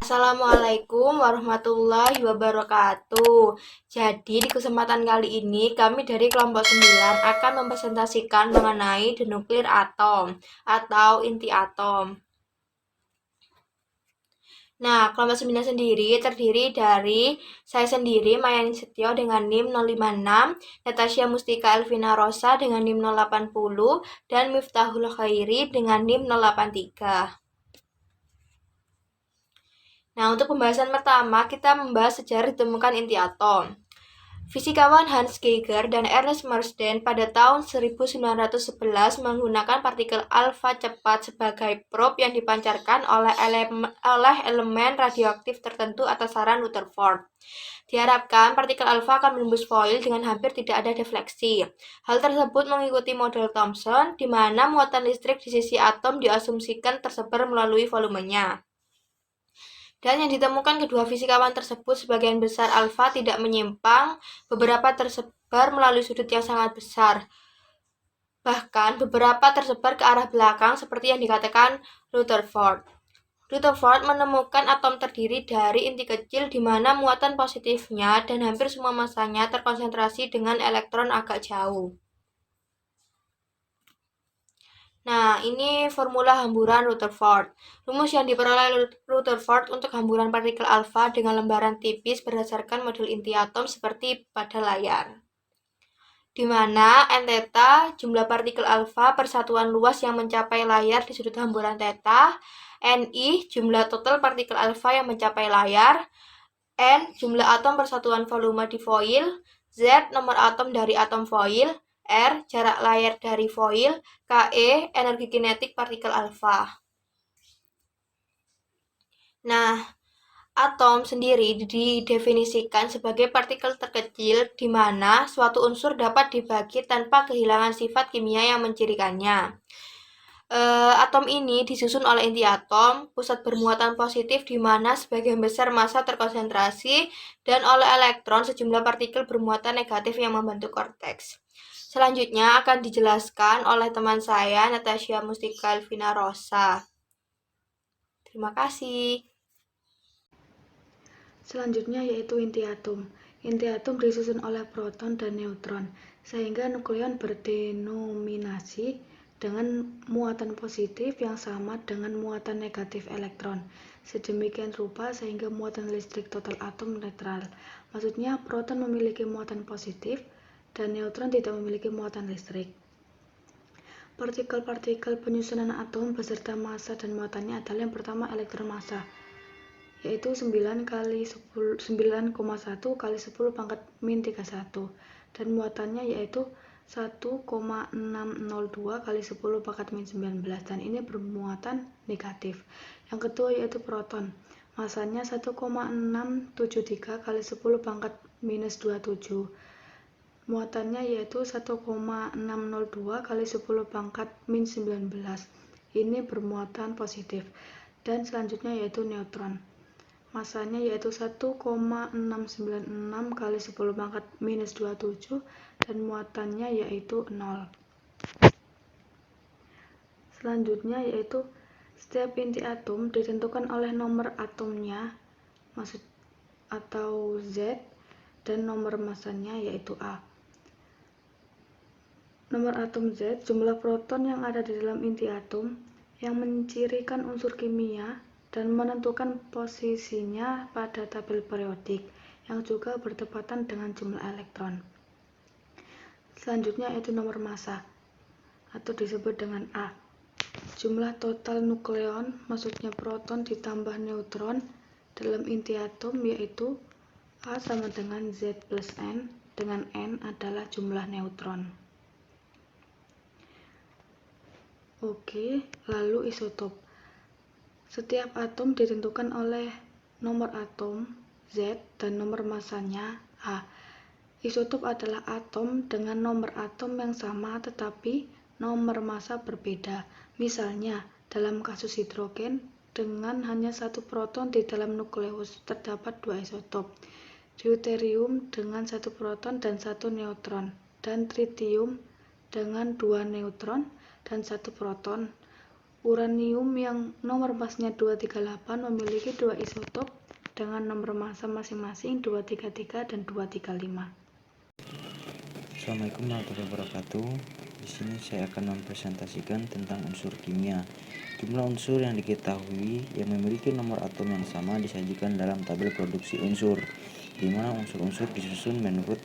Assalamualaikum warahmatullahi wabarakatuh. Jadi di kesempatan kali ini kami dari kelompok 9 akan mempresentasikan mengenai the nuclear atom atau inti atom. Nah, kelompok 9 sendiri terdiri dari saya sendiri, Mayani Setio dengan NIM 056, Natasha Mustika Elvina Rosa dengan NIM 080, dan Miftahul Khairi dengan NIM 083. Nah, untuk pembahasan pertama, kita membahas sejarah ditemukan inti atom. Fisikawan Hans Geiger dan Ernest Marsden pada tahun 1911 menggunakan partikel alfa cepat sebagai probe yang dipancarkan oleh elemen radioaktif tertentu atas saran Rutherford. Diharapkan partikel alfa akan menembus foil dengan hampir tidak ada defleksi. Hal tersebut mengikuti model Thomson, di mana muatan listrik di sisi atom diasumsikan tersebar melalui volumenya. Dan yang ditemukan kedua fisikawan tersebut sebagian besar alfa tidak menyimpang, beberapa tersebar melalui sudut yang sangat besar. Bahkan beberapa tersebar ke arah belakang seperti yang dikatakan Rutherford. Rutherford menemukan atom terdiri dari inti kecil di mana muatan positifnya dan hampir semua masanya terkonsentrasi dengan elektron agak jauh. Nah, ini formula hamburan Rutherford. Rumus yang diperoleh Rutherford untuk hamburan partikel alfa dengan lembaran tipis berdasarkan model inti atom seperti pada layar. Di mana n theta jumlah partikel alfa persatuan luas yang mencapai layar di sudut hamburan theta, Ni jumlah total partikel alfa yang mencapai layar, N jumlah atom persatuan volume di foil, Z nomor atom dari atom foil, R jarak layar dari foil, Ke energi kinetik partikel alfa. Nah, atom sendiri didefinisikan sebagai partikel terkecil di mana suatu unsur dapat dibagi tanpa kehilangan sifat kimia yang mencirikannya. Atom ini disusun oleh inti atom, pusat bermuatan positif di mana sebagian besar massa terkonsentrasi, dan oleh elektron sejumlah partikel bermuatan negatif yang membentuk korteks. Selanjutnya akan dijelaskan oleh teman saya, Natasha Mustika Elvina Rosa. Terima kasih. Selanjutnya yaitu inti atom. Inti atom disusun oleh proton dan neutron, sehingga nukleon berdenominasi dengan muatan positif yang sama dengan muatan negatif elektron. Sedemikian rupa sehingga muatan listrik total atom netral. Maksudnya proton memiliki muatan positif dan neutron tidak memiliki muatan listrik. Partikel-partikel penyusunan atom beserta massa dan muatannya adalah yang pertama elektron massa, yaitu 9,1 kali 10 pangkat min 31, dan muatannya yaitu 1,602 kali 10 pangkat min 19, dan ini bermuatan negatif. Yang kedua yaitu proton, masanya 1,673 kali 10 pangkat minus 27, muatannya yaitu 1,602 kali 10 pangkat min 19, ini bermuatan positif. Dan selanjutnya yaitu neutron, masanya yaitu 1,696 kali 10 pangkat minus 27, dan muatannya yaitu 0. Selanjutnya yaitu setiap inti atom ditentukan oleh nomor atomnya atau Z, dan nomor masanya yaitu A. Nomor atom Z jumlah proton yang ada di dalam inti atom yang mencirikan unsur kimia dan menentukan posisinya pada tabel periodik, yang juga bertepatan dengan jumlah elektron. Selanjutnya yaitu nomor massa atau disebut dengan A. Jumlah total nukleon, maksudnya proton ditambah neutron dalam inti atom, yaitu A sama dengan Z plus N, dengan N adalah jumlah neutron. Oke, lalu isotop. Setiap atom ditentukan oleh nomor atom Z dan nomor massanya A. Isotop adalah atom dengan nomor atom yang sama tetapi nomor massa berbeda. Misalnya, dalam kasus hidrogen, dengan hanya satu proton di dalam nukleus terdapat dua isotop. Deuterium dengan satu proton dan satu neutron, dan tritium dengan dua neutron dan satu proton. Uranium yang nomor masnya 238 memiliki dua isotop dengan nomor massa masing-masing 233 dan 235. Assalamualaikum warahmatullahi wabarakatuh. Di sini saya akan mempresentasikan tentang unsur kimia. Jumlah unsur yang diketahui yang memiliki nomor atom yang sama disajikan dalam tabel produksi unsur, di mana unsur-unsur disusun menurut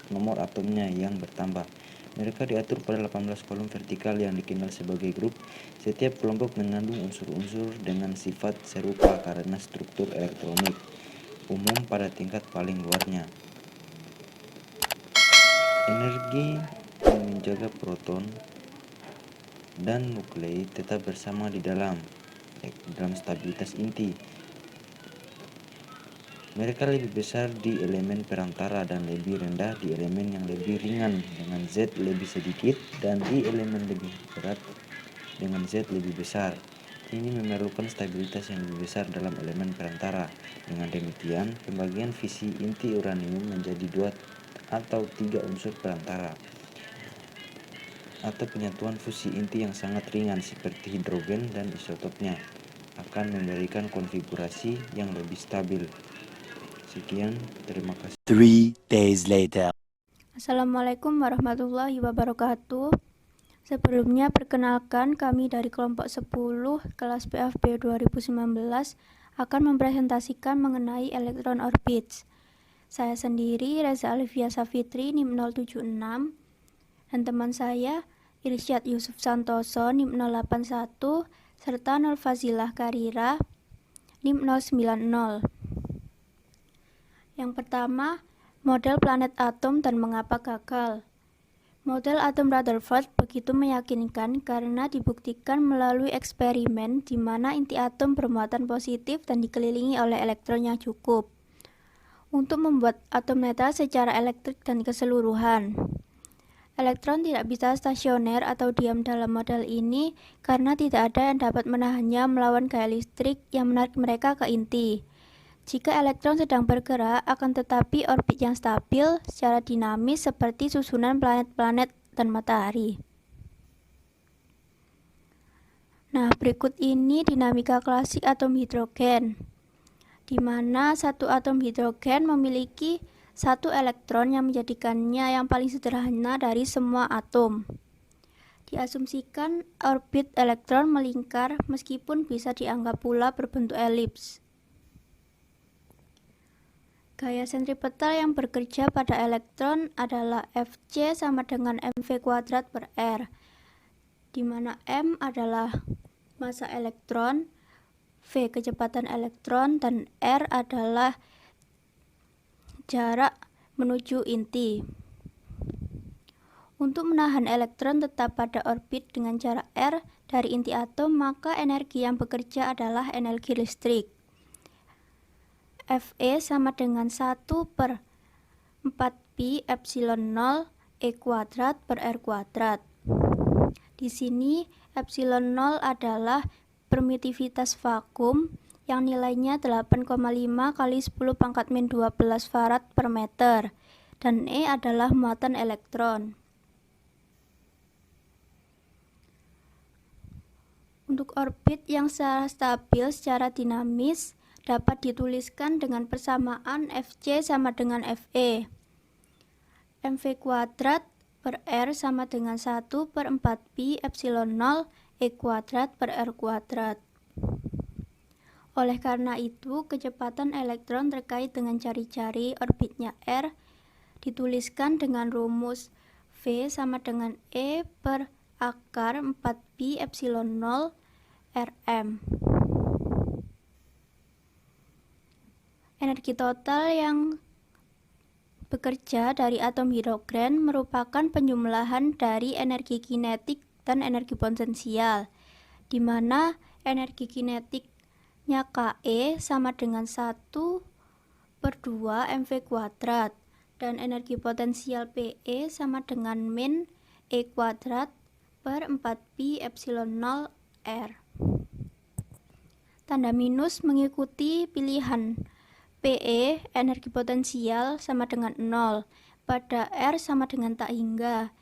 nomor atomnya yang bertambah. Mereka diatur pada 18 kolom vertikal yang dikenal sebagai grup. Setiap kelompok mengandung unsur-unsur dengan sifat serupa karena struktur elektronik umum pada tingkat paling luarnya. Energi yang menjaga proton dan nuklei tetap bersama di dalam stabilitas inti. Mereka lebih besar di elemen perantara dan lebih rendah di elemen yang lebih ringan dengan Z lebih sedikit dan di elemen lebih berat dengan Z lebih besar. Ini memerlukan stabilitas yang lebih besar dalam elemen perantara. Dengan demikian, pembagian fisi inti uranium menjadi 2 atau 3 unsur perantara atau penyatuan fusi inti yang sangat ringan seperti hidrogen dan isotopnya akan memberikan konfigurasi yang lebih stabil. Sekian, terima kasih. 3 days later. Assalamualaikum warahmatullahi wabarakatuh. Sebelumnya perkenalkan kami dari kelompok 10 kelas PFB 2019 akan mempresentasikan mengenai elektron orbits. Saya sendiri Reza Alivia Safitri NIM 076 dan teman saya Irsyad Yusuf Santoso NIM 081 serta Nur Fazilah Karira NIM 090. Yang pertama, model planet atom dan mengapa gagal. Model atom Rutherford begitu meyakinkan karena dibuktikan melalui eksperimen di mana inti atom bermuatan positif dan dikelilingi oleh elektron yang cukup untuk membuat atom netral secara elektrik dan keseluruhan. Elektron tidak bisa stasioner atau diam dalam model ini karena tidak ada yang dapat menahannya melawan gaya listrik yang menarik mereka ke inti. Jika elektron sedang bergerak, akan tetapi orbit yang stabil secara dinamis seperti susunan planet-planet dan matahari. Nah, berikut ini dinamika klasik atom hidrogen, di mana satu atom hidrogen memiliki satu elektron yang menjadikannya yang paling sederhana dari semua atom. Diasumsikan orbit elektron melingkar meskipun bisa dianggap pula berbentuk elips. Gaya sentripetal yang bekerja pada elektron adalah Fc sama dengan mv kuadrat per R, di mana m adalah massa elektron, v kecepatan elektron, dan R adalah jarak menuju inti. Untuk menahan elektron tetap pada orbit dengan jarak R dari inti atom, maka energi yang bekerja adalah energi listrik. Fe sama dengan 1 per 4pi epsilon 0 E kuadrat per R kuadrat. Di sini epsilon 0 adalah permitivitas vakum yang nilainya 8,5 kali 10 pangkat min 12 farad per meter, dan E adalah muatan elektron. Untuk orbit yang secara stabil secara dinamis dapat dituliskan dengan persamaan Fc sama dengan Fe. mv kuadrat per R sama dengan 1 per 4pi epsilon 0 E kuadrat per R kuadrat. Oleh karena itu, kecepatan elektron terkait dengan jari-jari orbitnya R dituliskan dengan rumus V sama dengan E per akar 4pi epsilon 0 Rm. Energi total yang bekerja dari atom hidrogen merupakan penjumlahan dari energi kinetik dan energi potensial, di mana energi kinetiknya Ke sama dengan 1 per 2 mv kuadrat dan energi potensial Pe sama dengan min E kuadrat per 4pi epsilon 0 R. Tanda minus mengikuti pilihan. Pe energi potensial sama dengan 0 pada R sama dengan tak hingga,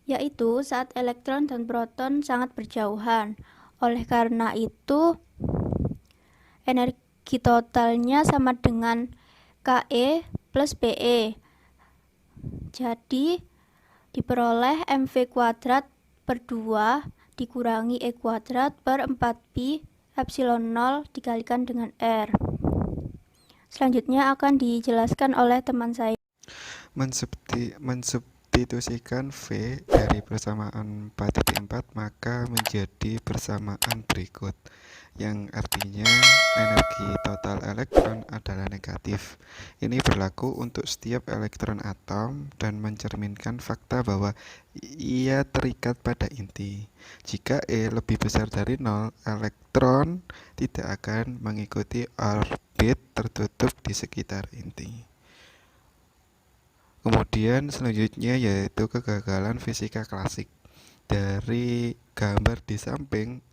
yaitu saat elektron dan proton sangat berjauhan. Oleh karena itu, energi totalnya sama dengan KE plus PE. Jadi, diperoleh MV kuadrat per 2 dikurangi E kuadrat per 4pi epsilon 0 dikalikan dengan R. Selanjutnya akan dijelaskan oleh teman saya. Mensubstitusikan V dari persamaan 4.4 maka menjadi persamaan berikut, yang artinya energi total elektron adalah negatif. Ini berlaku untuk setiap elektron atom dan mencerminkan fakta bahwa ia terikat pada inti. Jika E lebih besar dari 0, elektron tidak akan mengikuti orbit tertutup di sekitar inti. Kemudian selanjutnya yaitu kegagalan fisika klasik. Dari gambar di samping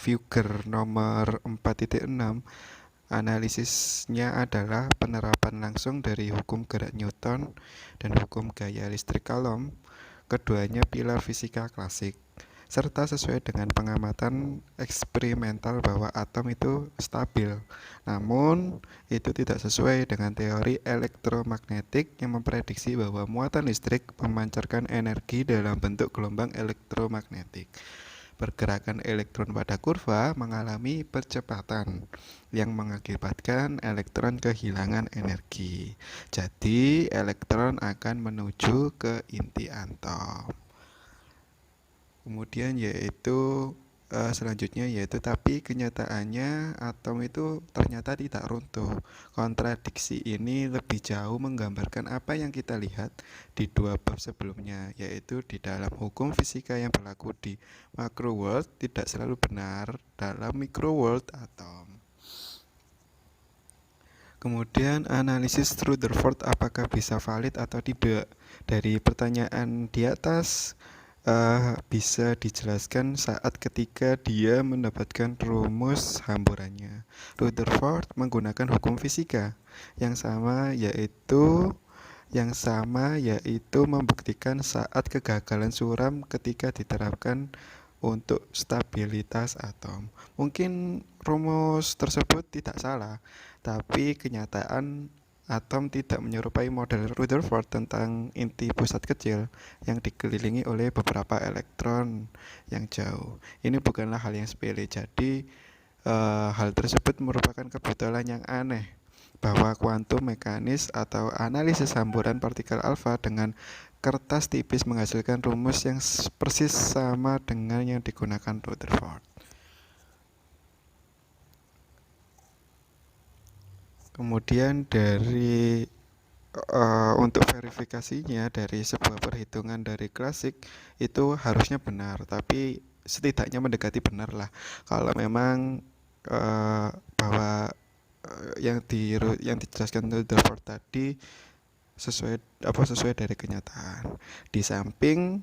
figure nomor 4.6, analisisnya adalah penerapan langsung dari hukum gerak Newton dan hukum gaya listrik Coulomb, keduanya pilar fisika klasik, serta sesuai dengan pengamatan eksperimental bahwa atom itu stabil. Namun, itu tidak sesuai dengan teori elektromagnetik yang memprediksi bahwa muatan listrik memancarkan energi dalam bentuk gelombang elektromagnetik. Pergerakan elektron pada kurva mengalami percepatan yang mengakibatkan elektron kehilangan energi. Jadi, elektron akan menuju ke inti atom. Kemudian selanjutnya yaitu tapi kenyataannya atom itu ternyata tidak runtuh. Kontradiksi ini lebih jauh menggambarkan apa yang kita lihat di dua bab sebelumnya, yaitu di dalam hukum fisika yang berlaku di macro world tidak selalu benar dalam micro world atom. Kemudian analisis Rutherford apakah bisa valid atau tidak? Dari pertanyaan di atas bisa dijelaskan saat ketika dia mendapatkan rumus hamburannya. Rutherford menggunakan hukum fisika yang sama yaitu membuktikan saat kegagalan suram ketika diterapkan untuk stabilitas atom. Mungkin rumus tersebut tidak salah, tapi kenyataan atom tidak menyerupai model Rutherford tentang inti pusat kecil yang dikelilingi oleh beberapa elektron yang jauh. Ini bukanlah hal yang sepele, jadi hal tersebut merupakan kebetulan yang aneh bahwa kuantum mekanis atau analisis hamburan partikel alfa dengan kertas tipis menghasilkan rumus yang persis sama dengan yang digunakan Rutherford. Kemudian untuk verifikasinya dari sebuah perhitungan dari klasik itu harusnya benar, tapi setidaknya mendekati benar lah. Kalau memang bahwa yang dijelaskan Rutherford tadi sesuai dari kenyataan. Di samping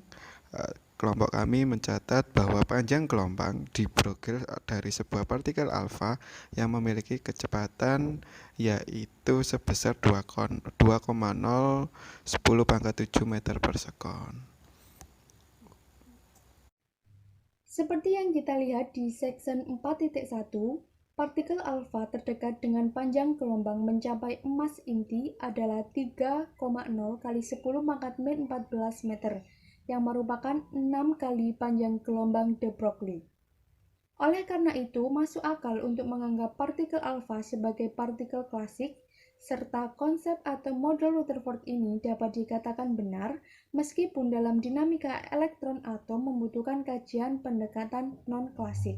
kelompok kami mencatat bahwa panjang gelombang di Broglie dari sebuah partikel alfa yang memiliki kecepatan yaitu sebesar 2,0 10⁻⁷ meter per sekon. Seperti yang kita lihat di section 4.1, partikel alfa terdekat dengan panjang gelombang mencapai emas inti adalah 3,0 kali 10⁻14 meter, yang merupakan 6 kali panjang gelombang de Broglie. Oleh karena itu, masuk akal untuk menganggap partikel alfa sebagai partikel klasik, serta konsep atau model Rutherford ini dapat dikatakan benar, meskipun dalam dinamika elektron atom membutuhkan kajian pendekatan non-klasik.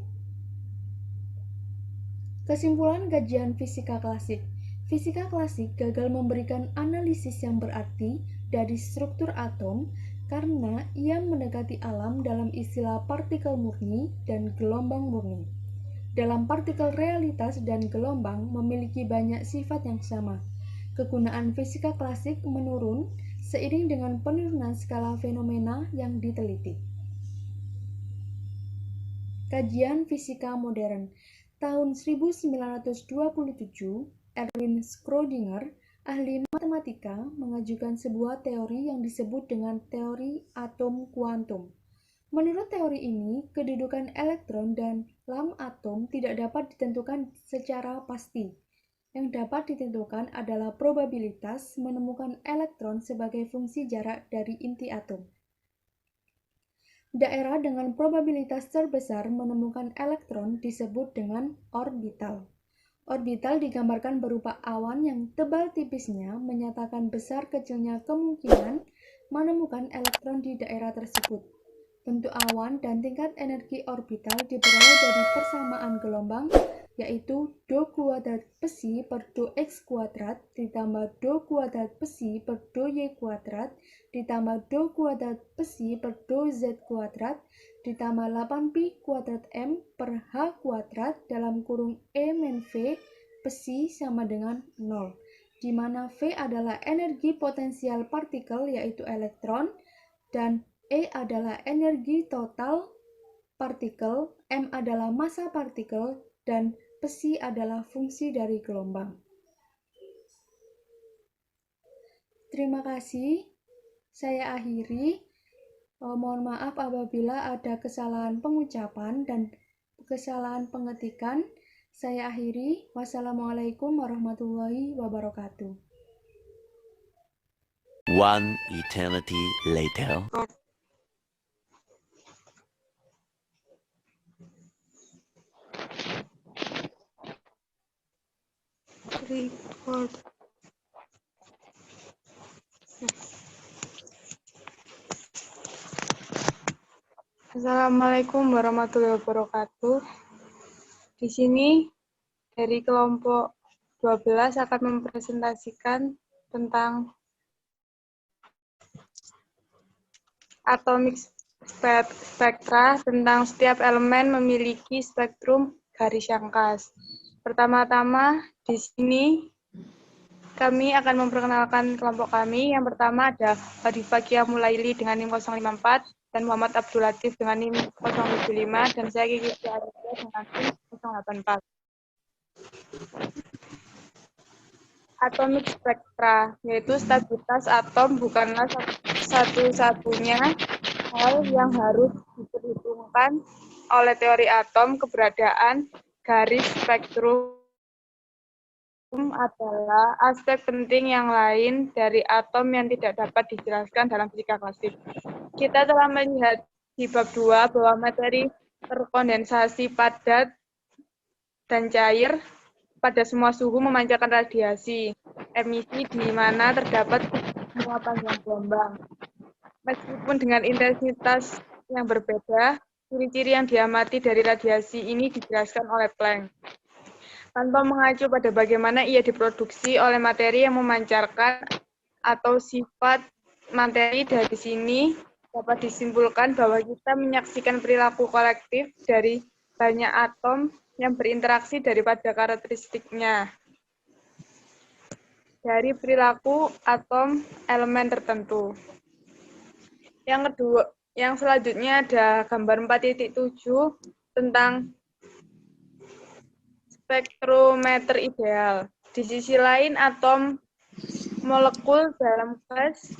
Kesimpulan kajian fisika klasik. Fisika klasik gagal memberikan analisis yang berarti dari struktur atom karena ia mendekati alam dalam istilah partikel murni dan gelombang murni. Dalam partikel realitas dan gelombang memiliki banyak sifat yang sama. Kegunaan fisika klasik menurun seiring dengan penurunan skala fenomena yang diteliti. Kajian fisika modern. Tahun 1927, Erwin Schrödinger, ahli matematika, mengajukan sebuah teori yang disebut dengan teori atom kuantum. Menurut teori ini, kedudukan elektron dan lam atom tidak dapat ditentukan secara pasti. Yang dapat ditentukan adalah probabilitas menemukan elektron sebagai fungsi jarak dari inti atom. Daerah dengan probabilitas terbesar menemukan elektron disebut dengan orbital. Orbital digambarkan berupa awan yang tebal tipisnya menyatakan besar kecilnya kemungkinan menemukan elektron di daerah tersebut. Bentuk awan dan tingkat energi orbital diperoleh dari persamaan gelombang, yaitu do kuadrat psi per do x kuadrat ditambah do kuadrat psi per do y kuadrat ditambah do kuadrat psi per do z kuadrat ditambah 8pi kuadrat m per h kuadrat dalam kurung e min v psi sama dengan 0, di mana v adalah energi potensial partikel yaitu elektron dan E adalah energi total partikel, M adalah massa partikel, dan psi adalah fungsi dari gelombang. Terima kasih. Saya akhiri. Mohon maaf apabila ada kesalahan pengucapan dan kesalahan pengetikan. Saya akhiri. Wassalamualaikum warahmatullahi wabarakatuh. One eternity later. Assalamualaikum warahmatullahi wabarakatuh. Di sini dari kelompok 12 akan mempresentasikan tentang atomic spectra, tentang setiap elemen memiliki spektrum garis yang khas. Pertama-tama di sini kami akan memperkenalkan kelompok kami. Yang pertama ada Wadifakia Mulaili dengan NIM 054 dan Muhammad Abdul Latif dengan NIM 075 dan saya Kiki Arifia dengan NIM 084. Atomic spectra, yaitu stabilitas atom bukanlah satu-satunya hal yang harus diperhitungkan oleh teori atom. Keberadaan garis spektrum adalah aspek penting yang lain dari atom yang tidak dapat dijelaskan dalam fisika klasik. Kita telah melihat di bab 2 bahwa materi terkondensasi padat dan cair pada semua suhu memancarkan radiasi emisi di mana terdapat semua panjang gelombang. Meskipun dengan intensitas yang berbeda, ciri-ciri yang diamati dari radiasi ini dijelaskan oleh Planck. Tanpa mengacu pada bagaimana ia diproduksi oleh materi yang memancarkan atau sifat materi dari sini, dapat disimpulkan bahwa kita menyaksikan perilaku kolektif dari banyak atom yang berinteraksi daripada karakteristiknya. Dari perilaku atom elemen tertentu. Yang selanjutnya ada gambar 4.7 tentang spektrometer ideal. Di sisi lain, atom molekul dalam gas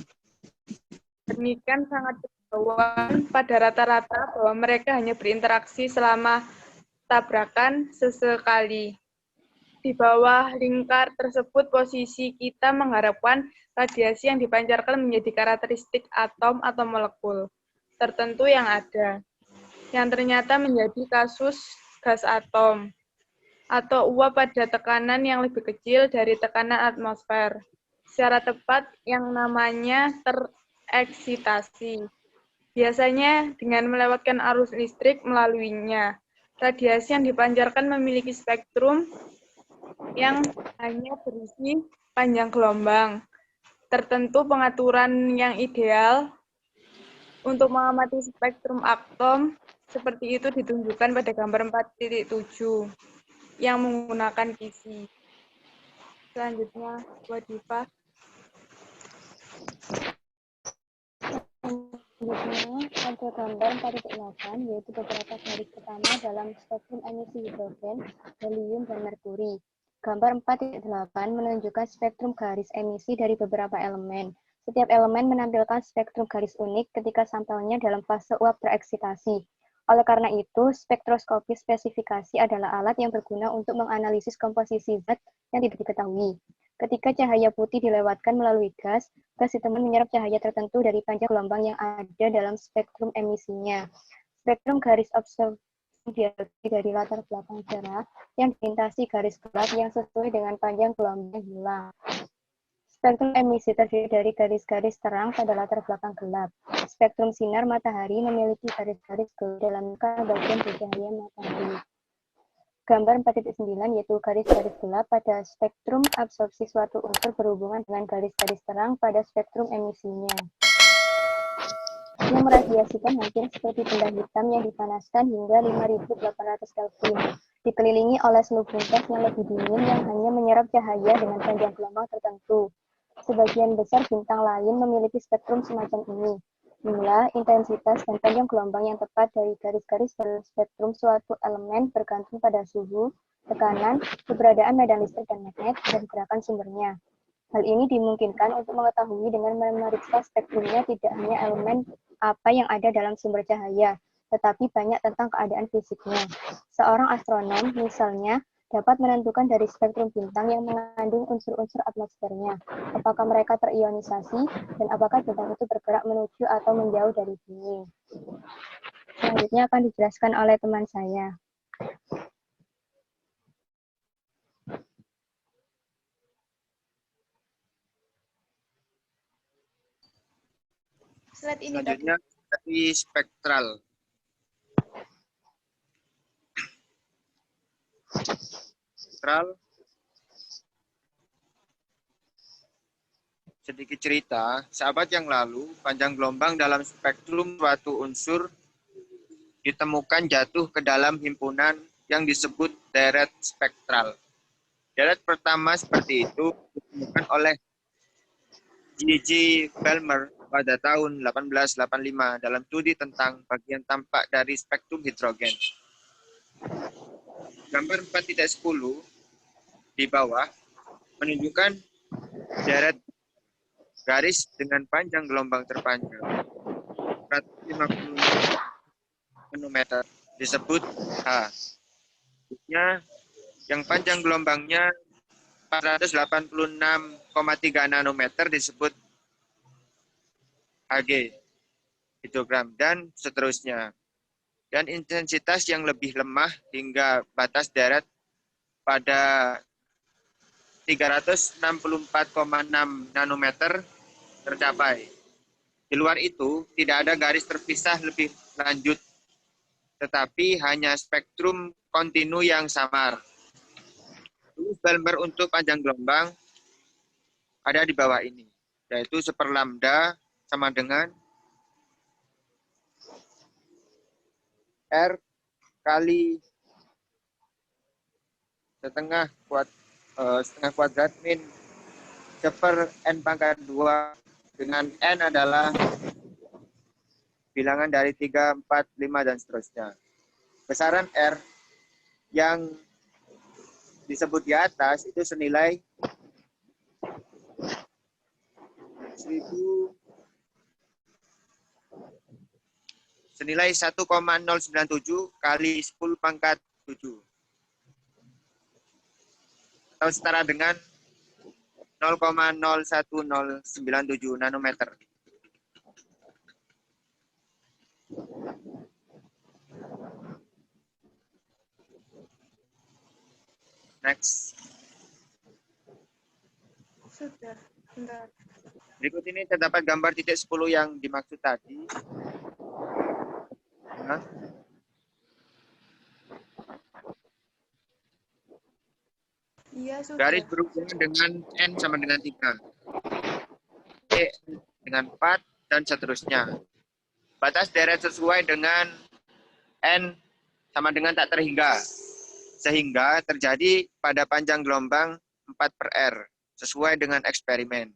demikian sangat ketahuan pada rata-rata bahwa mereka hanya berinteraksi selama tabrakan sesekali. Di bawah lingkar tersebut, posisi kita mengharapkan radiasi yang dipancarkan menjadi karakteristik atom atau molekul tertentu yang ada, yang ternyata menjadi kasus gas atom, atau uap pada tekanan yang lebih kecil dari tekanan atmosfer. Secara tepat, yang namanya tereksitasi. Biasanya dengan melewatkan arus listrik melaluinya. Radiasi yang dipancarkan memiliki spektrum yang hanya berisi panjang gelombang. Tertentu pengaturan yang ideal untuk mengamati spektrum atom seperti itu ditunjukkan pada gambar 4.7 yang menggunakan kisi. Selanjutnya, Wadifa. Selanjutnya, pada gambar 4.8, yaitu beberapa garis pertama dalam spektrum emisi hidrogen, helium, dan merkuri. Gambar 4.8 menunjukkan spektrum garis emisi dari beberapa elemen. Setiap elemen menampilkan spektrum garis unik ketika sampelnya dalam fase uap tereksitasi. Oleh karena itu, spektroskopi spesifikasi adalah alat yang berguna untuk menganalisis komposisi zat yang tidak diketahui. Ketika cahaya putih dilewatkan melalui gas, gas ditemukan menyerap cahaya tertentu dari panjang gelombang yang ada dalam spektrum emisinya. Spektrum garis absorpsi diambil dari latar belakang cerah yang dilintasi garis gelap yang sesuai dengan panjang gelombang hilang. Spektrum emisi terdiri dari garis-garis terang pada latar belakang gelap. Spektrum sinar matahari memiliki garis-garis gelap dalam bagian cahaya matahari. Gambar 4.9 yaitu garis-garis gelap pada spektrum absorpsi suatu unsur berhubungan dengan garis-garis terang pada spektrum emisinya. Yang meradiasikan hampir seperti benda hitam yang dipanaskan hingga 5.800 Kelvin, dikelilingi oleh selubung gas yang lebih dingin yang hanya menyerap cahaya dengan panjang gelombang tertentu. Sebagian besar bintang lain memiliki spektrum semacam ini. Jumlah, intensitas, dan panjang gelombang yang tepat dari garis-garis dalam spektrum suatu elemen bergantung pada suhu, tekanan, keberadaan medan listrik dan magnet, dan gerakan sumbernya. Hal ini dimungkinkan untuk mengetahui dengan memeriksa spektrumnya tidak hanya elemen apa yang ada dalam sumber cahaya, tetapi banyak tentang keadaan fisiknya. Seorang astronom, misalnya, dapat menentukan dari spektrum bintang yang mengandung unsur-unsur atmosfernya, apakah mereka terionisasi, dan apakah bintang itu bergerak menuju atau menjauh dari bumi. Selanjutnya akan dijelaskan oleh teman saya. Selanjutnya dari spektral. Sedikit cerita, sahabat yang lalu, panjang gelombang dalam spektrum suatu unsur ditemukan jatuh ke dalam himpunan yang disebut deret spektral. Deret pertama seperti itu ditemukan oleh J.J. Balmer pada tahun 1885 dalam studi tentang bagian tampak dari spektrum hidrogen. Gambar 4.10 di bawah menunjukkan deret garis dengan panjang gelombang terpanjang 150 nanometer disebut H. Yang panjang gelombangnya 486,3 nanometer disebut Hg hidrogram dan seterusnya. Dan intensitas yang lebih lemah hingga batas deret pada 364,6 nanometer tercapai. Di luar itu, tidak ada garis terpisah lebih lanjut, tetapi hanya spektrum kontinu yang samar. Rumus Balmer untuk panjang gelombang ada di bawah ini, yaitu 1 lambda sama dengan R kali setengah kuadrat min 1/n pangkat 2 dengan n adalah bilangan dari 3, 4, 5 dan seterusnya. Besaran R yang disebut di atas itu senilai 1,097 kali 10 pangkat 7 atau setara dengan 0,01097 nanometer. Next. Sudah, bentar. Berikut ini terdapat gambar titik 10 yang dimaksud tadi. Nah. Iya, sudah. Garis berhubungan dengan N sama dengan 3. E dengan 4 dan seterusnya. Batas deret sesuai dengan N sama dengan tak terhingga. Sehingga terjadi pada panjang gelombang 4/R sesuai dengan eksperimen.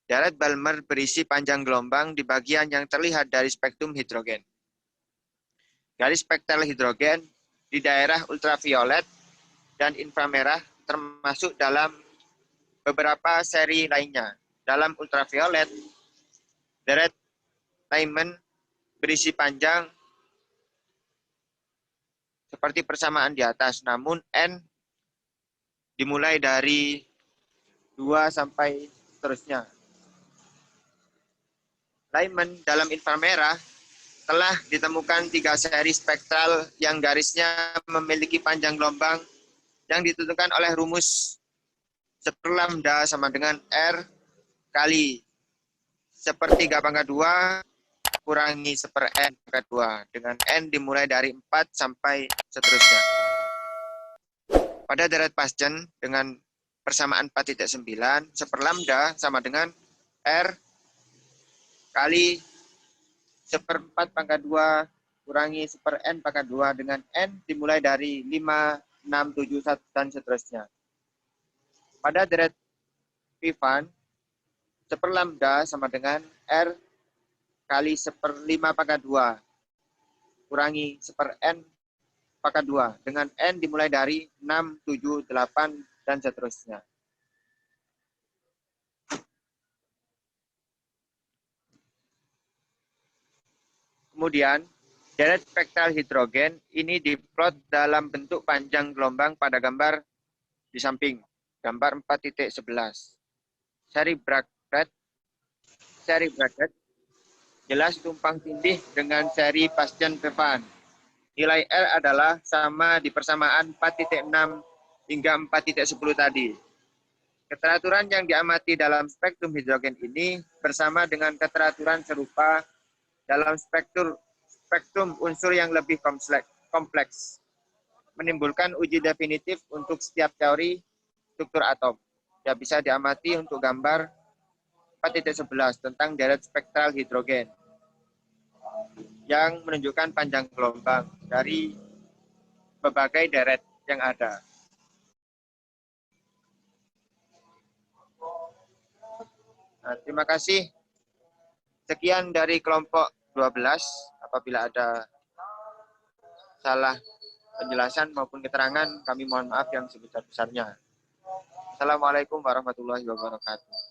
Deret Balmer berisi panjang gelombang di bagian yang terlihat dari spektrum hidrogen. Garis spektral hidrogen di daerah ultraviolet dan inframerah termasuk dalam beberapa seri lainnya. dalam ultraviolet, deret Lyman berisi panjang seperti persamaan di atas, namun N dimulai dari 2 sampai seterusnya. Lyman dalam inframerah telah ditemukan 3 seri spektral yang garisnya memiliki panjang gelombang yang ditentukan oleh rumus 1 lambda sama dengan R kali 1/3 kurangi 1/n/2 dengan N dimulai dari 4 sampai seterusnya. Pada deret Paschen dengan persamaan 4.9, 1 lambda sama dengan R kali 1/4 kurangi 1/n/2 dengan N dimulai dari 5, 6, 7, 1, dan seterusnya. Pada deret Pfan, 1 lambda sama dengan R kali 1/5/2 kurangi 1/n/2 dengan N dimulai dari 6, 7, 8, dan seterusnya. Kemudian, deret spektral hidrogen ini diplot dalam bentuk panjang gelombang pada gambar di samping, gambar 4.11. Seri bracket jelas tumpang tindih dengan seri Paschen-Pfan. Nilai R adalah sama di persamaan 4.6 hingga 4.10 tadi. Keteraturan yang diamati dalam spektrum hidrogen ini bersama dengan keteraturan serupa dalam spektrum unsur yang lebih kompleks, menimbulkan uji definitif untuk setiap teori struktur atom. Ya, bisa diamati untuk gambar 4.11 tentang deret spektral hidrogen yang menunjukkan panjang gelombang dari berbagai deret yang ada. Nah, terima kasih. Sekian dari kelompok 12. Apabila ada salah penjelasan maupun keterangan, kami mohon maaf yang sebesar-besarnya. Assalamualaikum warahmatullahi wabarakatuh.